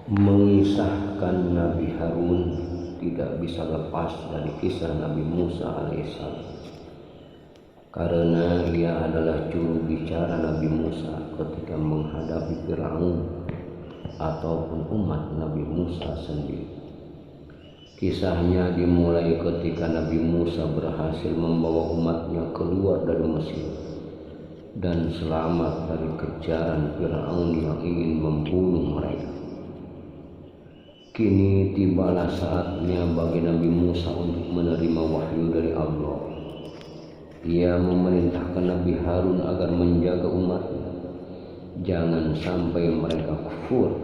Mengisahkan Nabi Harun tidak bisa lepas dari kisah Nabi Musa alaihissalam, karena ia adalah juru bicara Nabi Musa ketika menghadapi Firaun ataupun umat Nabi Musa sendiri. Kisahnya dimulai ketika Nabi Musa berhasil membawa umatnya keluar dari Mesir dan selamat dari kejaran Firaun yang ingin membunuh mereka. Kini tibalah saatnya bagi Nabi Musa untuk menerima wahyu dari Allah. Ia memerintahkan Nabi Harun agar menjaga umatnya, jangan sampai mereka kufur.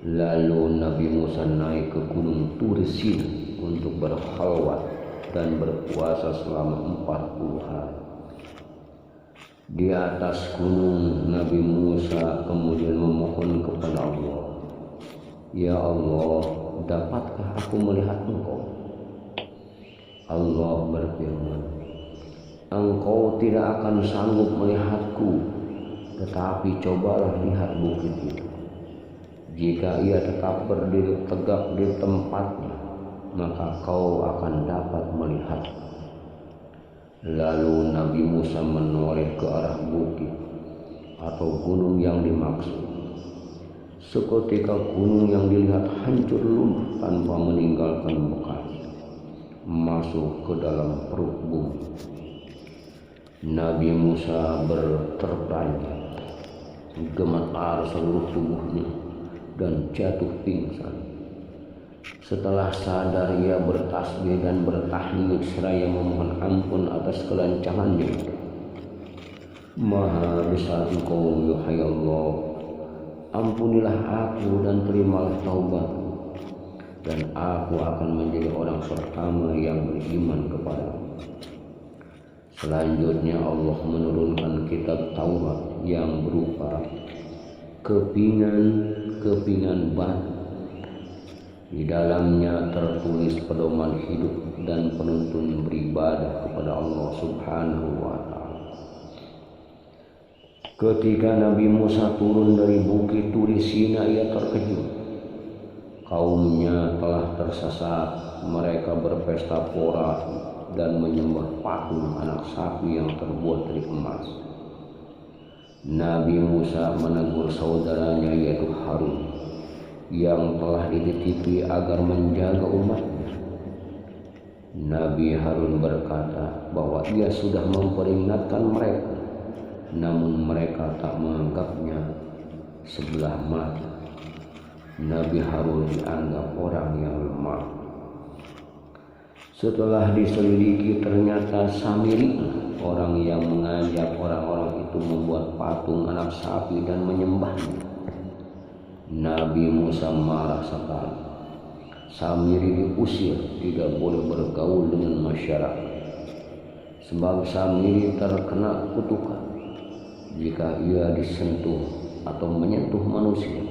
Lalu Nabi Musa naik ke gunung Tur Sina untuk berkhalwat dan berpuasa selama 40 hari. Di atas gunung Nabi Musa kemudian memohon kepada Allah, "Ya Allah, dapatkah aku melihat Engkau?" Allah berfirman, "Engkau tidak akan sanggup melihatku, tetapi cobalah lihat bukit itu. Jika ia tetap berdiri tegak di tempatnya, maka kau akan dapat melihat." Lalu Nabi Musa menoleh ke arah bukit atau gunung yang dimaksud. Seketika gunung yang dilihat hancur lumpuh tanpa meninggalkan bekas, masuk ke dalam perut bumi. Nabi Musa berterbanyak, gemetar seluruh tubuhnya dan jatuh pingsan. Setelah sadar, ia bertasbih dan bertahlil seraya memohon ampun atas kelancangannya. "Maha besar Engkau, wahai Allah, ampunilah aku dan terimalah taubatku, dan aku akan menjadi orang pertama yang beriman kepadamu." Selanjutnya Allah menurunkan kitab Taurat yang berupa kepingan batu. Di dalamnya tertulis pedoman hidup dan penuntun beribadah kepada Allah Subhanahu wa Ta'ala. Ketika Nabi Musa turun dari bukit Tur Sina, ia terkejut. Kaumnya telah tersesat. Mereka berpesta pora dan menyembah patung anak sapi yang terbuat dari emas. Nabi Musa menegur saudaranya yaitu Harun yang telah dititipi agar menjaga umatnya. Nabi Harun berkata bahwa ia sudah memperingatkan mereka, namun mereka tak menganggapnya sebelah mata. Nabi Harun dianggap orang yang lemah. Setelah diselidiki, ternyata Samiri, orang yang mengajak orang-orang itu membuat patung anak sapi dan menyembahnya. Nabi Musa marah sekali. Samiri diusir, tidak boleh bergaul dengan masyarakat, sebab Samiri terkena kutukan. Jika ia disentuh atau menyentuh manusia,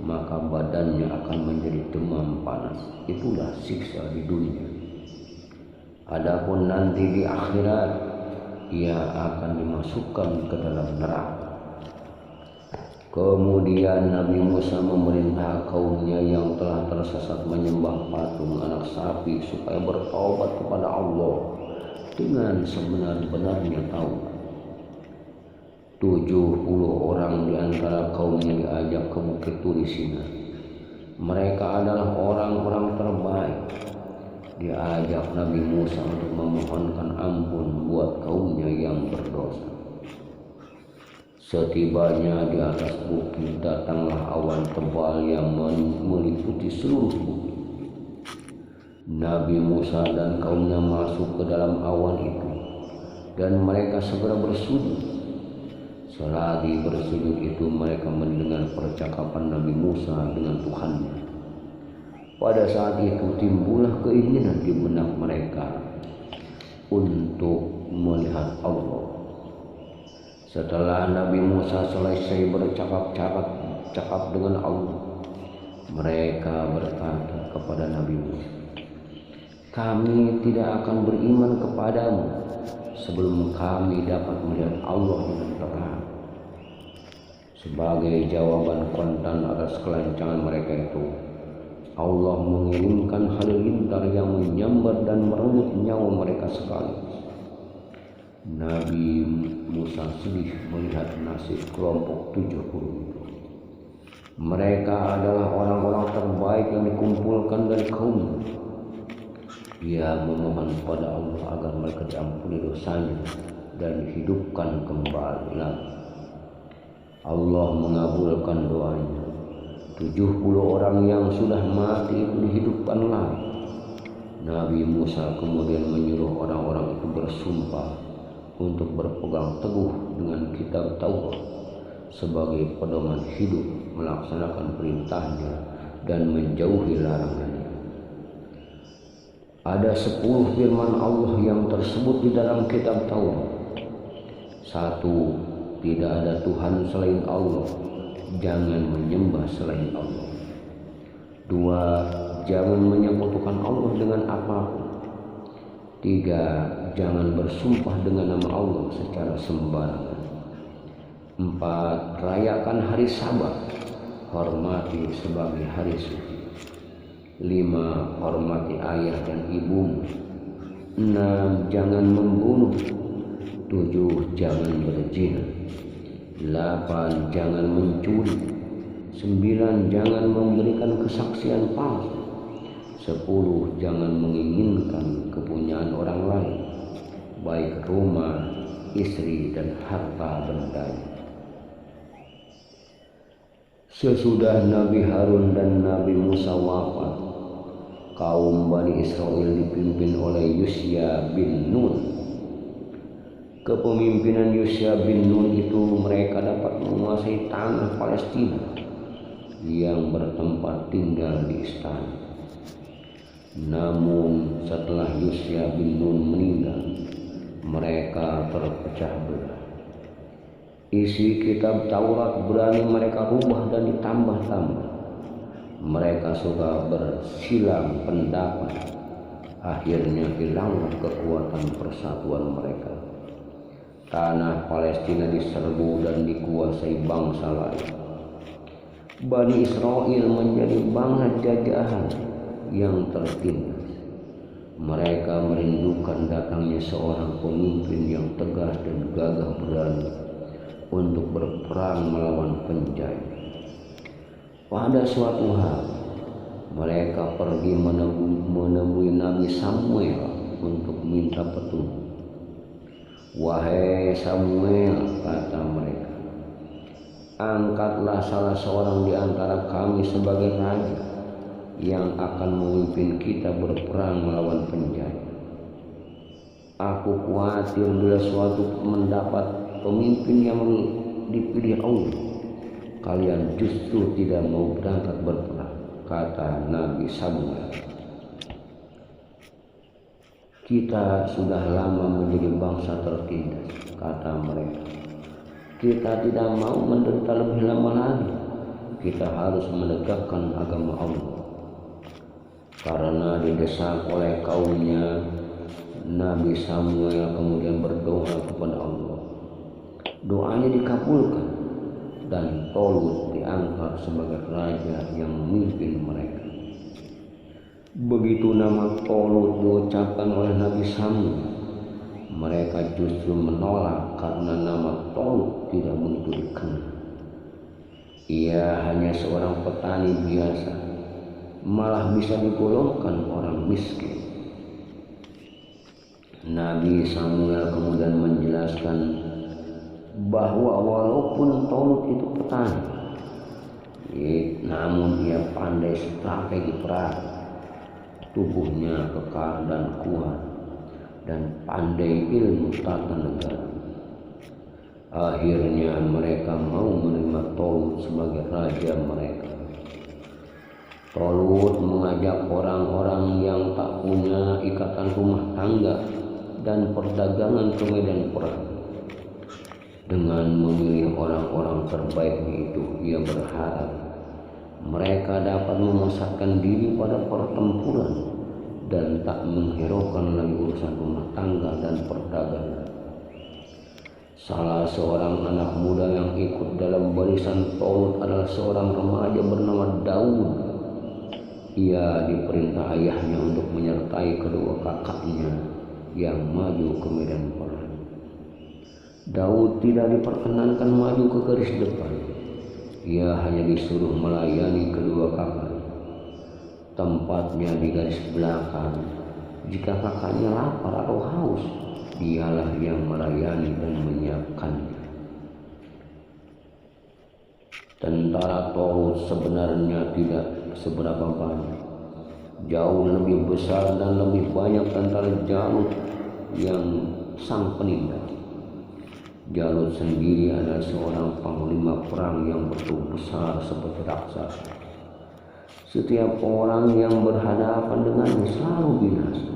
maka badannya akan menjadi demam panas. Itulah siksa di dunia. Adapun nanti di akhirat, ia akan dimasukkan ke dalam neraka. Kemudian Nabi Musa memerintah kaumnya yang telah tersesat menyembah patung anak sapi supaya bertaubat kepada Allah dengan sebenar-benarnya taubat. 70 orang di antara kaumnya diajak ke bukit Tur Sina. Mereka adalah orang-orang terbaik. Diajak Nabi Musa untuk memohonkan ampun buat kaumnya yang berdosa. Setibanya di atas bukit, datanglah awan tebal yang meliputi seluruh bukit. Nabi Musa dan kaumnya masuk ke dalam awan itu, dan mereka segera bersujud. Selagi bersujud itu, mereka mendengar percakapan Nabi Musa dengan Tuhannya. Pada saat itu timbullah keinginan di benak mereka untuk melihat Allah. Setelah Nabi Musa selesai bercakap dengan Allah, mereka berkata kepada Nabi Musa, "Kami tidak akan beriman kepadamu sebelum kami dapat melihat Allah dengan terang." Sebagai jawaban kontan atas kelancangan mereka itu, Allah mengirimkan halilintar yang menyambar dan merenggut nyawa mereka sekali. Nabi Musa sedih melihat nasib kelompok 70 itu. Mereka adalah orang-orang terbaik yang dikumpulkan dari kaum. Dia memohon pada Allah agar mereka diampuni dosanya dan dihidupkan kembali lagi. Allah mengabulkan doanya. 70 orang yang sudah mati itu dihidupkan lagi. Nabi Musa kemudian menyuruh orang-orang itu bersumpah untuk berpegang teguh dengan kitab Taurat sebagai pedoman hidup, melaksanakan perintahnya dan menjauhi larangannya. Ada 10 firman Allah yang tersebut di dalam kitab Taurat. 1. Tidak ada Tuhan selain Allah, jangan menyembah selain Allah. 2. Jangan menyekutukan Allah dengan apapun. 3. Jangan bersumpah dengan nama Allah secara sembarangan. 4. Rayakan hari Sabat, hormati sebagai hari suci. 5. Hormati ayah dan ibumu. 6. Jangan membunuh. 7. Jangan berzina. 8. Jangan mencuri. 9. Jangan memberikan kesaksian palsu. 10. Jangan menginginkan kepunyaan orang lain, baik rumah, istri, dan harta bendanya. Sesudah Nabi Harun dan Nabi Musa wafat, kaum Bani Israel dipimpin oleh Yusya bin Nun. Kepemimpinan Yusya bin Nun itu mereka dapat menguasai tanah Palestina yang bertempat tinggal di istana. Namun setelah Yusya bin Nun meninggal, mereka terpecah belah. Isi kitab Taurat berani mereka rubah dan ditambah-tambah. Mereka suka bersilang pendapat. Akhirnya hilanglah kekuatan persatuan mereka. Tanah Palestina diserbu dan dikuasai bangsa lain. Bani Israel menjadi bangsa jajahan yang tertindas. Mereka merindukan datangnya seorang pemimpin yang tegas dan gagah berani untuk berperang melawan penjajah. Pada suatu hari, mereka pergi menemui Nabi Samuel untuk minta petunjuk. "Wahai Samuel," kata mereka, "angkatlah salah seorang di antara kami sebagai raja yang akan memimpin kita berperang melawan penjajah. Aku khawatir bila suatu mendapat pemimpin yang dipilih Allah, kalian justru tidak mau berangkat berperang," kata Nabi Samuel. "Kita sudah lama menjadi bangsa tertindas," kata mereka. "Kita tidak mau menderita lebih lama lagi. Kita harus menegakkan agama Allah." Karena didesak oleh kaumnya, Nabi Samuel kemudian berdoa kepada Allah. Doanya dikabulkan dan Tolut diangkat sebagai raja yang memimpin mereka. Begitu nama Tolut diucapkan oleh Nabi Samuel, mereka justru menolak karena nama Tolut tidak begitu dikenal. Ia hanya seorang petani biasa, malah bisa digolongkan orang miskin. Nabi Samuel kemudian menjelaskan bahwa walaupun Tolut itu petani, namun ia pandai strategi perang. Tubuhnya kekar dan kuat dan pandai ilmu tata negara. Akhirnya mereka mau menerima Tolut sebagai raja mereka. Tolut mengajak orang-orang yang tak punya ikatan rumah tangga dan perdagangan ke medan perang. Dengan memilih orang-orang terbaik itu, ia berharap mereka dapat memusatkan diri pada pertempuran dan tak menghiraukan lagi urusan rumah tangga dan perdagangan. Salah seorang anak muda yang ikut dalam barisan Tolut adalah seorang remaja bernama Daud. Ia diperintah ayahnya untuk menyertai kedua kakaknya yang maju ke medan perang. Daud tidak diperkenankan maju ke garis depan. Ia hanya disuruh melayani kedua kakak. Tempatnya di garis belakang. Jika kakaknya lapar atau haus, dialah yang melayani dan menyiapkannya. Tentara Tolut sebenarnya tidak seberapa banyak. Jauh lebih besar dan lebih banyak tentara Jalut yang sang penindak. Jalut sendiri adalah seorang panglima perang yang betul besar seperti raksasa. Setiap orang yang berhadapan dengannya selalu binasa.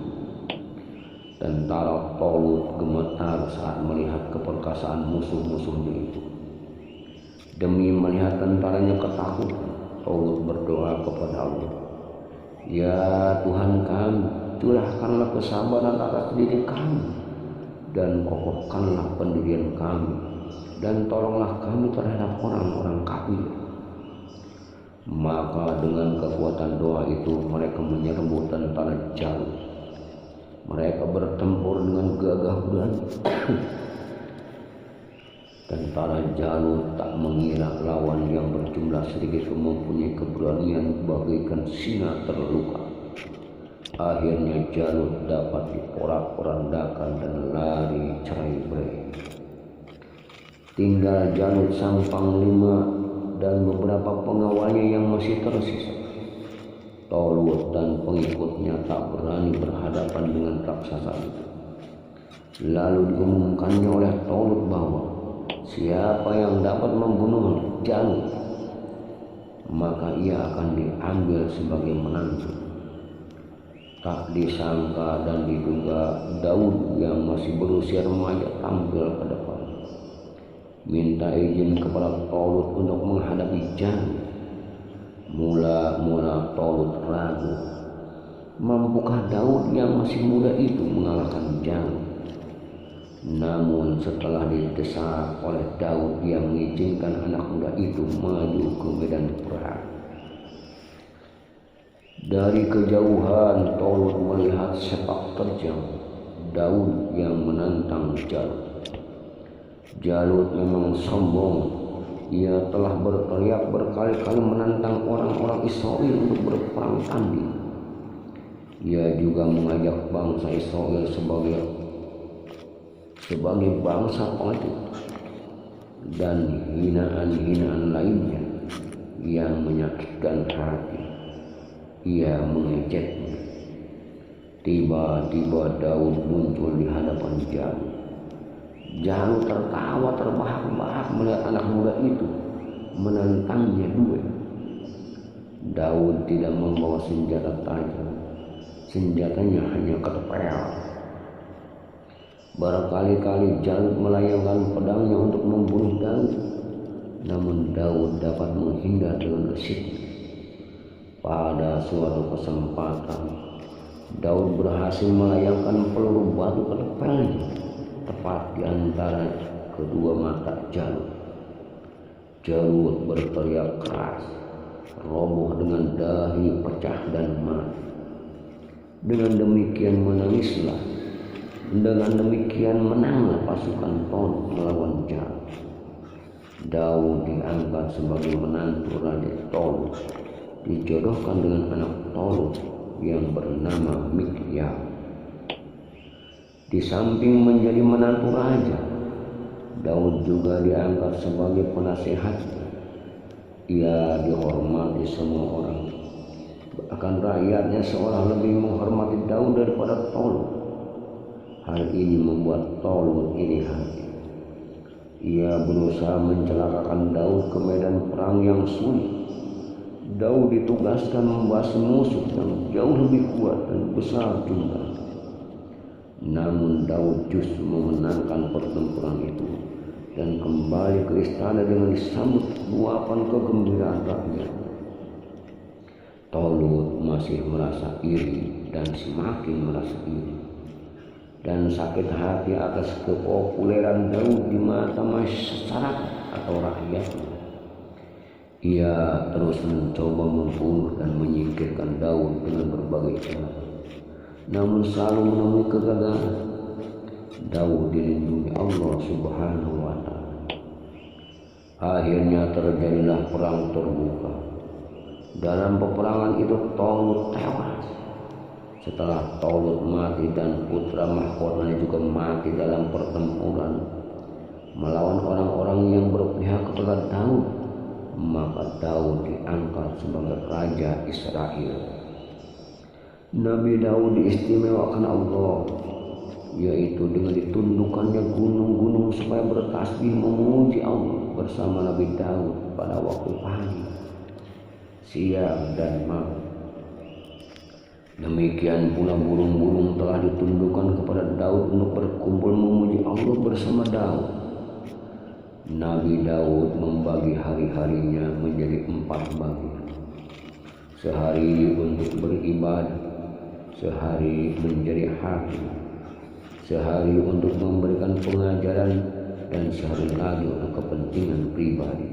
Tentara Tolut gemetar saat melihat keperkasaan musuh-musuhnya itu. Demi melihat tentaranya ketakutan, Tolut berdoa kepada Allah. Ya Tuhan kami, curahkanlah kesabaran atas diri kami, dan kokohkanlah pendirian kami, dan tolonglah kami terhadap orang-orang kafir. Maka dengan kekuatan doa itu mereka menyerbu tentara Jalut. Mereka bertempur dengan gagah berani. Tentara Jalut tak mengira lawan yang berjumlah sedikit mempunyai keberanian bagaikan singa terluka. Akhirnya Jalut dapat diporak-porandakan dan lari cerai-berai. Tinggal Jalut sang panglima dan beberapa pengawalnya yang masih tersisa. Tolut dan pengikutnya tak berani berhadapan dengan raksasa itu. Lalu diumumkannya oleh Tolut bahwa siapa yang dapat membunuh Jalut, maka ia akan diambil sebagai menantu. Tak disangka dan diduga Daud yang masih berusia remaja tampil ke depan, minta izin kepada Tolut untuk menghadapi Jalut. Mula-mula Tolut ragu, mampukah Daud yang masih muda itu mengalahkan Jalut? Namun setelah didesak oleh Daud yang mengizinkan anak muda itu maju ke medan perang. Dari kejauhan Tolut melihat sepak terjang Daud yang menantang Jalut. Jalut memang sombong. Ia telah berteriak berkali-kali menantang orang-orang Israel untuk berperang tanding. Ia juga mengajak bangsa Israel sebagai bangsa pengecut dan hinaan-hinaan lainnya yang menyakitkan hati. Ia mengejeknya. Tiba-tiba Daud muncul di hadapan Jalut. Jalut tertawa terbahak-bahak melihat anak muda itu menantangnya duel. Daud tidak membawa senjata tajam. Senjatanya hanya ketepel. Berkali-kali Jalut melayangkan pedangnya untuk membunuh Daud, namun Daud dapat menghindar dengan gesit. Pada suatu kesempatan, Daud berhasil melayangkan peluru batu ketepelnya tepat di antara kedua mata Jalut. Jalut berteriak keras, roboh dengan dahi pecah dan mati. Dengan demikian menanglah pasukan Tolut melawan Jalut. Daud diangkat sebagai menantu Raja Tolut, dijodohkan dengan anak Tolut yang bernama Mikhyar. Di samping menjadi menantu raja, Daud juga diangkat sebagai penasehat. Ia dihormati semua orang. Bahkan rakyatnya seolah lebih menghormati Daud daripada Tolut. Hal ini membuat Tolut iri hati. Ia berusaha mencelakakan Daud ke medan perang yang sulit. Daud ditugaskan membasmi musuh yang jauh lebih kuat dan besar jumlah. Namun Daud justru memenangkan pertempuran itu dan kembali ke istana dengan disambut luapan kegembiraan rakyat. Tolut masih merasa iri dan semakin merasa iri. dan sakit hati atas kepopuleran Daud di mata masyarakat atau rakyatnya. Ia terus mencoba membunuh dan menyingkirkan Daud dengan berbagai cara, namun selalu menemui kegagalan. Daud dilindungi Allah Subhanahu wa Ta'ala. Akhirnya terjadilah perang terbuka. Dalam peperangan itu Talut tewas. Setelah Talut mati dan putra mahkotanya juga mati dalam pertempuran melawan orang-orang yang berpihak kepada Daud, maka Daud diangkat sebagai raja Israel. Nabi Daud diistimewakan Allah, yaitu dengan ditundukkannya gunung-gunung supaya bertasbih memuji Allah bersama Nabi Daud pada waktu pagi, siang, dan malam. Demikian pula burung-burung telah ditundukkan kepada Daud untuk berkumpul memuji Allah bersama Daud. Nabi Daud membagi hari-harinya menjadi 4 bagian. Sehari untuk beribadah, sehari menjadi hakim, sehari untuk memberikan pengajaran, dan sehari lagi untuk kepentingan pribadi.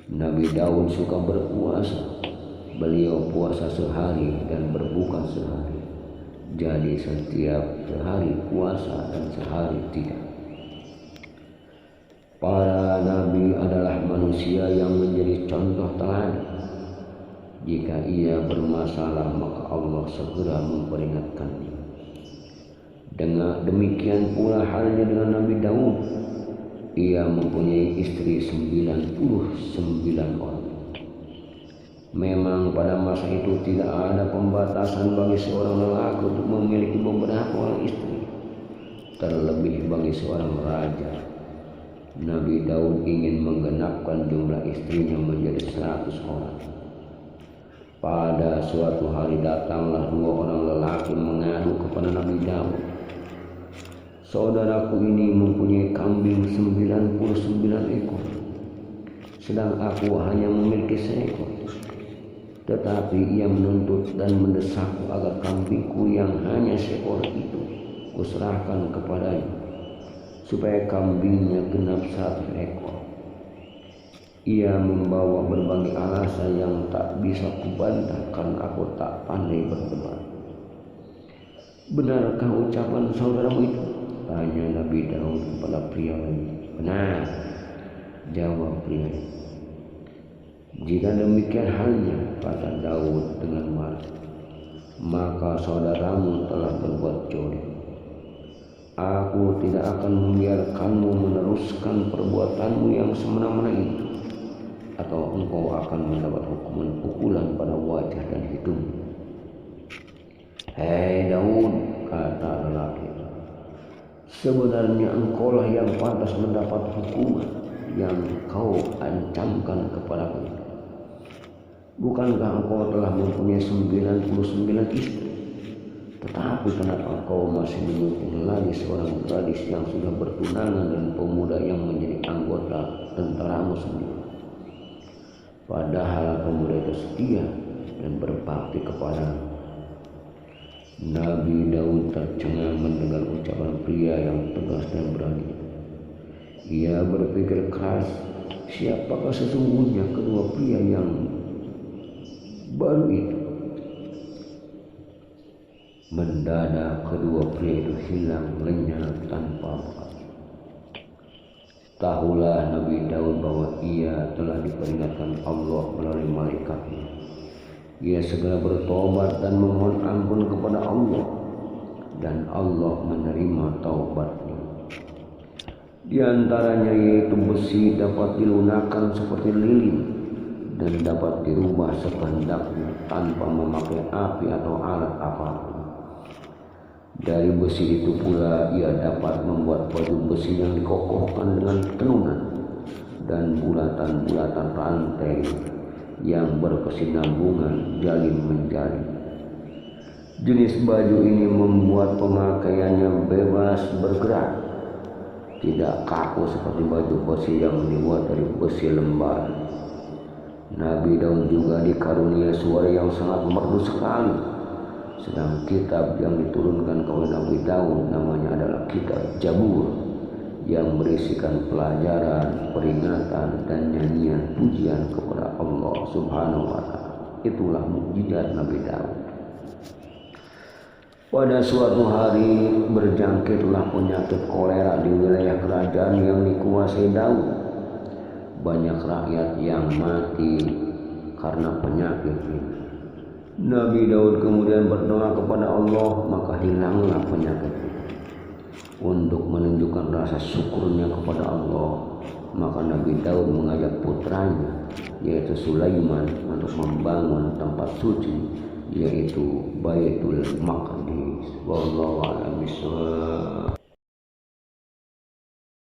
Nabi Daud suka berpuasa. Beliau puasa sehari dan berbuka sehari. Jadi setiap sehari puasa dan sehari tidak. Para nabi adalah manusia yang menjadi contoh teladan. Jika ia bermasalah maka Allah segera memperingatkannya. Dengan demikian pula halnya dengan Nabi Daud. Ia mempunyai istri 99 orang. Memang pada masa itu tidak ada pembatasan bagi seorang lelaki untuk memiliki beberapa orang istri, terlebih bagi seorang raja. Nabi Daud ingin menggenapkan jumlah istrinya menjadi 100 orang. Pada suatu hari datanglah 2 orang lelaki mengadu kepada Nabi Daud. Saudaraku ini mempunyai kambing 99 ekor, sedang aku hanya memiliki 1 ekor. Tetapi ia menuntut dan mendesakku agar kambingku yang hanya 1 ekor itu kuserahkan kepadanya, supaya kambingnya genap 100 ekor. Ia membawa berbagai alasan yang tak bisa kubantah karena aku tak pandai berdebat. Benarkah ucapan saudaramu itu? Tanya Nabi Daud kepada pria lain. Benar, jawab pria. Jika demikian halnya, kata Daud dengan marah, maka saudaramu telah berbuat jodoh. Aku tidak akan membiarkanmu meneruskan perbuatanmu yang semena-mena itu, atau engkau akan mendapat hukuman pukulan pada wajah dan hidung. Hei Daud, kata lelaki, sebenarnya engkaulah yang pantas mendapat hukuman yang kau ancamkan kepadaku. Bukankah engkau telah mempunyai 99 istri? Tetapi kenapa engkau masih menyuting lagi seorang gadis yang sudah bertunangan dan pemuda yang menjadi anggota tentaramu sendiri? Padahal pemuda itu setia dan berbakti kepadamu. Nabi Daud tercengang mendengar ucapan pria yang tegas dan berani. Ia berpikir keras, siapakah sesungguhnya kedua pria yang baru itu? Mendadak kedua pria itu hilang lenyap tanpa bekas. Tahulah Nabi Daud bahwa ia telah diperingatkan Allah melalui malaikatnya. Ia segera bertobat dan memohon ampun kepada Allah, dan Allah menerima taubatnya. Di antaranya yaitu besi dapat dilunakkan seperti lilin dan dapat dirubah sekehendaknya tanpa memakai api atau alat apapun. Dari besi itu pula ia dapat membuat baju besi yang dikokohkan dengan tenungan dan bulatan-bulatan rantai yang berkesinambungan jalin menjalin. Jenis baju ini membuat pemakaiannya bebas bergerak, tidak kaku seperti baju besi yang dibuat dari besi lembar. Nabi Daud juga dikarunia suara yang sangat merdu sekali, Sedang kitab yang diturunkan kepada Nabi Daud namanya adalah kitab Zabur, yang berisikan pelajaran, peringatan, dan nyanyian pujian kepada Allah Subhanahu wa Ta'ala. Itulah mukjizat Nabi Daud. Pada suatu hari berjangkitlah penyakit kolera di wilayah kerajaan yang dikuasai Daud. Banyak rakyat yang mati karena penyakit ini. Nabi Daud kemudian berdoa kepada Allah, maka hilanglah penyakit itu. Untuk menunjukkan rasa syukurnya kepada Allah, maka Nabi Daud mengajak putranya yaitu Sulaiman untuk membangun tempat suci, yaitu Baitul Maqdis. Wallahu a'lam bishawab.